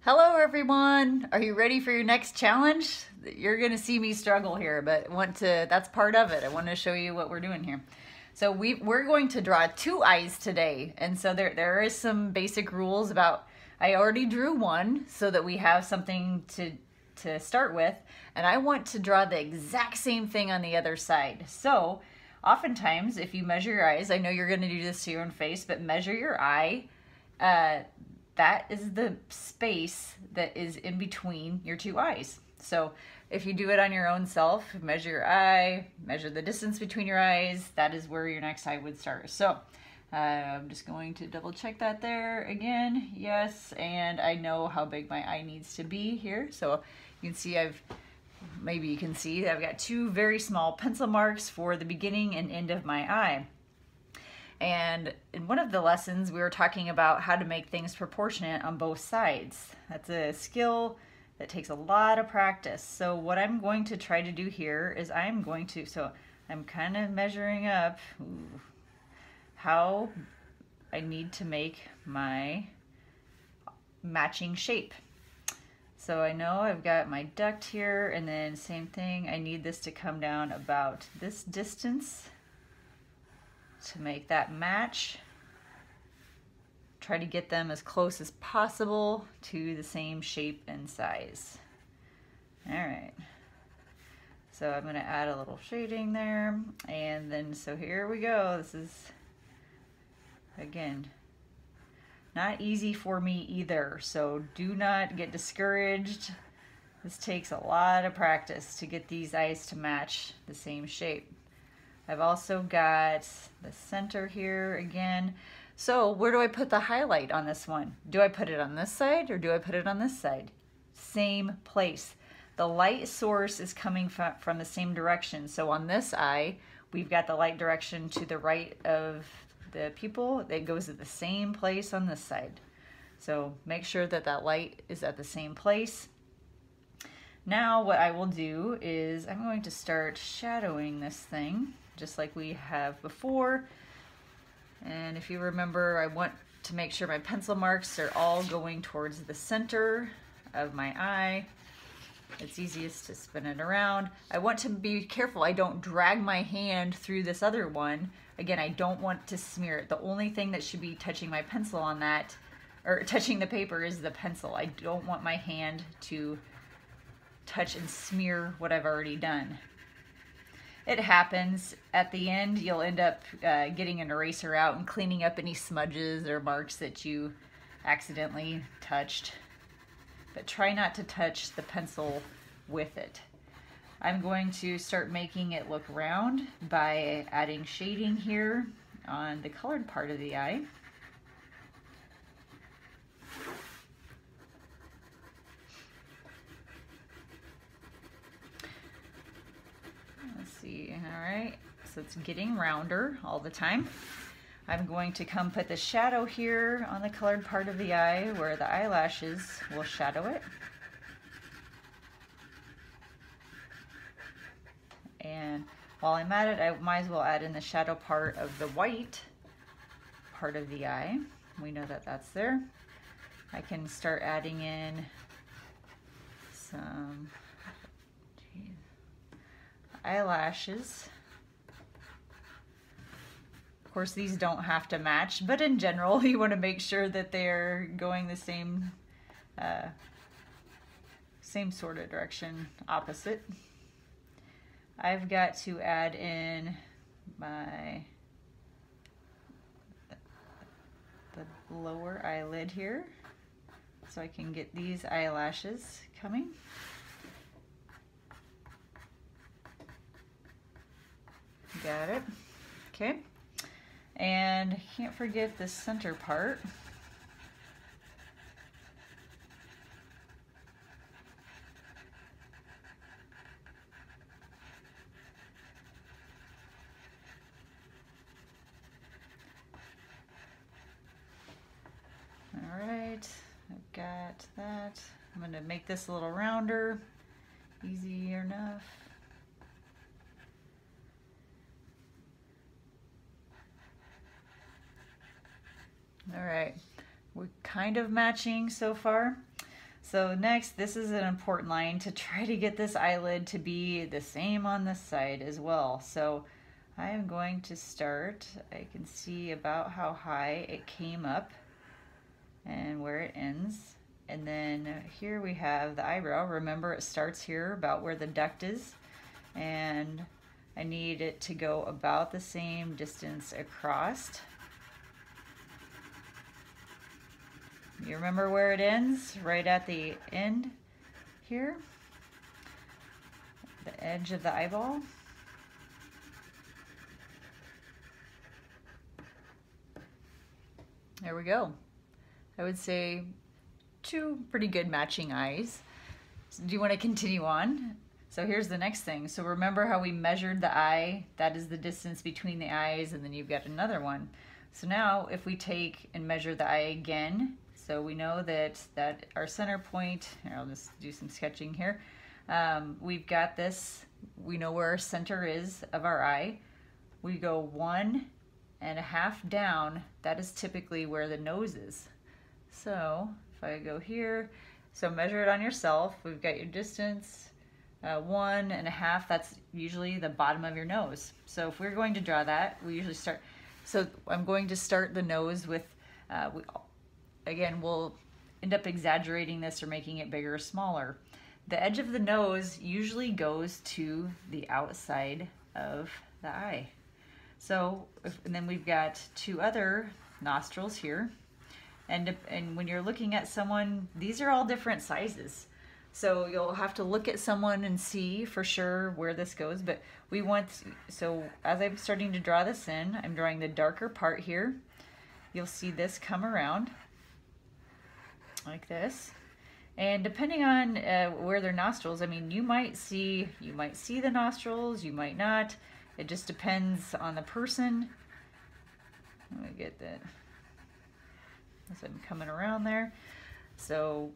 Hello everyone! Are you ready for your next challenge? You're gonna see me struggle here, but that's part of it. I want to show you what we're doing here. So we're going to draw two eyes today, and so there is some basic rules about. I already drew one so that we have something to start with, and I want to draw the exact same thing on the other side. So oftentimes if you measure your eyes, I know you're gonna do this to your own face, but measure your eye. That is the space that is in between your two eyes. So if you do it on your own self, measure your eye, measure the distance between your eyes, that is where your next eye would start. So I'm just going to double check that there again. Yes, and I know how big my eye needs to be here. So you can see maybe you can see I've got two very small pencil marks for the beginning and end of my eye. And in one of the lessons, we were talking about how to make things proportionate on both sides. That's a skill that takes a lot of practice. So what I'm going to try to do here is I'm kind of measuring up how I need to make my matching shape. So I know I've got my duct here, and then same thing, I need this to come down about this distance to make that match. Try to get them as close as possible to the same shape and size. All right, so I'm going to add a little shading there, and then so here we go. This is, again, not easy for me either, so do not get discouraged. This takes a lot of practice to get these eyes to match the same shape. I've also got the center here again. So where do I put the highlight on this one? Do I put it on this side or do I put it on this side? Same place. The light source is coming from the same direction. So on this eye, we've got the light direction to the right of the pupil. It goes at the same place on this side. So make sure that that light is at the same place. Now what I will do is I'm going to start shadowing this thing, just like we have before. And if you remember, I want to make sure my pencil marks are all going towards the center of my eye. It's easiest to spin it around. I want to be careful I don't drag my hand through this other one. Again, I don't want to smear it. The only thing that should be touching my pencil on that, or touching the paper, is the pencil. I don't want my hand to touch and smear what I've already done. It happens. At the end, you'll end up getting an eraser out and cleaning up any smudges or marks that you accidentally touched. But try not to touch the pencil with it. I'm going to start making it look round by adding shading here on the colored part of the eye. All right, so it's getting rounder all the time. I'm going to come put the shadow here on the colored part of the eye where the eyelashes will shadow it. And while I'm at it, I might as well add in the shadow part of the white part of the eye. We know that that's there. I can start adding in some eyelashes. Of course, these don't have to match, but in general, you want to make sure that they're going the same sort of direction, opposite. I've got to add in the lower eyelid here so I can get these eyelashes coming. Got it. Okay. And can't forget the center part. All right, I've got that. I'm going to make this a little rounder. Easy enough. All right, we're kind of matching so far. So next, this is an important line to try to get this eyelid to be the same on this side as well. So I am going to start, I can see about how high it came up and where it ends. And then here we have the eyebrow. Remember, it starts here about where the duct is, and I need it to go about the same distance across. You remember where it ends? Right at the end here, the edge of the eyeball. There we go. I would say two pretty good matching eyes. So do you want to continue on? So here's the next thing. So remember how we measured the eye? That is the distance between the eyes, and then you've got another one. So now if we take and measure the eye again, so we know that our center point, here, I'll just do some sketching here. We've got this, we know where our center is of our eye. We go 1.5 down, that is typically where the nose is. So if I go here, so measure it on yourself. We've got your distance, 1.5, that's usually the bottom of your nose. So if we're going to draw that, we usually start, so I'm going to start the nose with, again, we'll end up exaggerating this or making it bigger or smaller. The edge of the nose usually goes to the outside of the eye. So, and then we've got two other nostrils here. And when you're looking at someone, these are all different sizes. So you'll have to look at someone and see for sure where this goes. But we want, so as I'm starting to draw this in, I'm drawing the darker part here. You'll see this come around like this. And depending on where their nostrils, I mean, you might see the nostrils, you might not. It just depends on the person. Let me get that. As I'm coming around there. So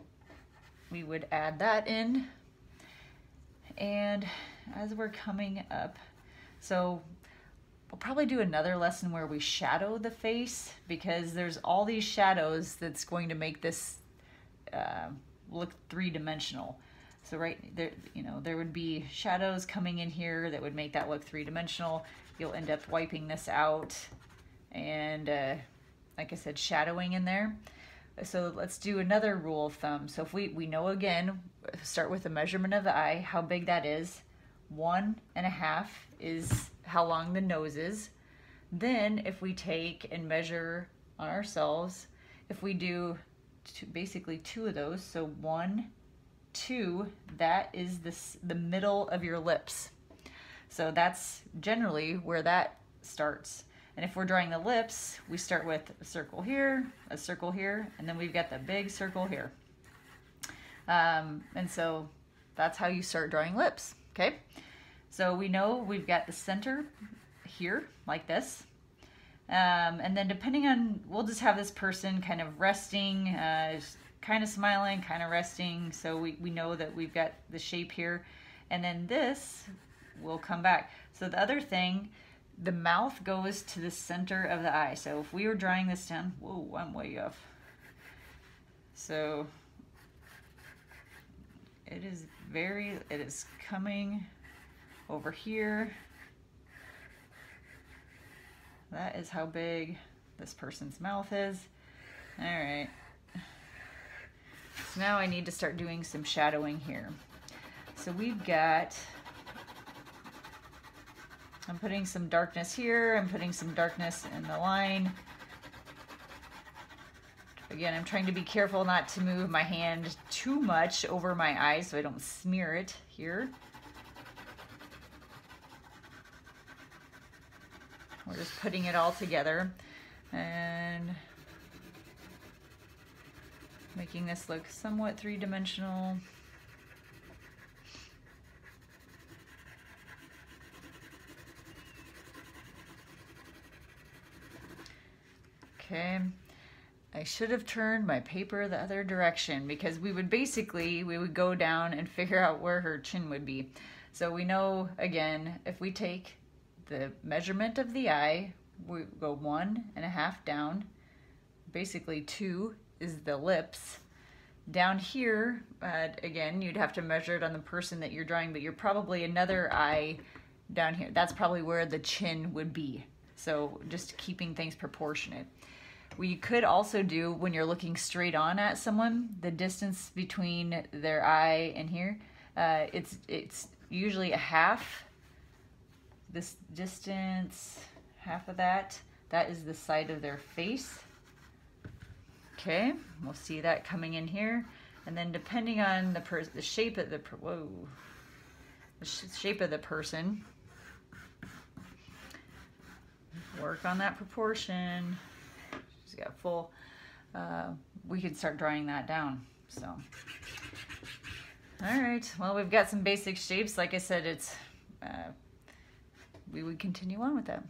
we would add that in. And as we're coming up, so we'll probably do another lesson where we shadow the face, because there's all these shadows that's going to make this look three-dimensional. So right there, you know, there would be shadows coming in here that would make that look three-dimensional. You'll end up wiping this out and like I said, shadowing in there. So let's do another rule of thumb. So if we know, again, start with the measurement of the eye, how big that is. 1.5 is how long the nose is. Then if we take and measure on ourselves, if we do basically two of those, so 1, 2, that is the middle of your lips. So that's generally where that starts. And if we're drawing the lips, we start with a circle here, and then we've got the big circle here. And so that's how you start drawing lips, okay? So we know we've got the center here, like this. And then depending on, we'll just have this person kind of resting, kind of smiling, kind of resting. So we know that we've got the shape here. And then this will come back. So the other thing, the mouth goes to the center of the eye. So if we were drawing this down, whoa, I'm way off. So it is coming over here. That is how big this person's mouth is. All right. So now I need to start doing some shadowing here. So we've got, I'm putting some darkness here, I'm putting some darkness in the line. Again, I'm trying to be careful not to move my hand too much over my eyes so I don't smear it here. We're just putting it all together and making this look somewhat three-dimensional. Okay, I should have turned my paper the other direction, because we would go down and figure out where her chin would be. So we know, again, if we take the measurement of the eye, we go 1.5 down. Basically 2 is the lips. Down here, again, you'd have to measure it on the person that you're drawing, but you're probably another eye down here. That's probably where the chin would be. So just keeping things proportionate. What you could also do when you're looking straight on at someone, the distance between their eye and here, it's usually a half. This distance, half of that is the side of their face. Okay, we'll see that coming in here. And then depending on the shape of the shape of the person, work on that proportion. She's got full, we could start drawing that down. So, all right, well, we've got some basic shapes. Like I said, it's, we would continue on with that.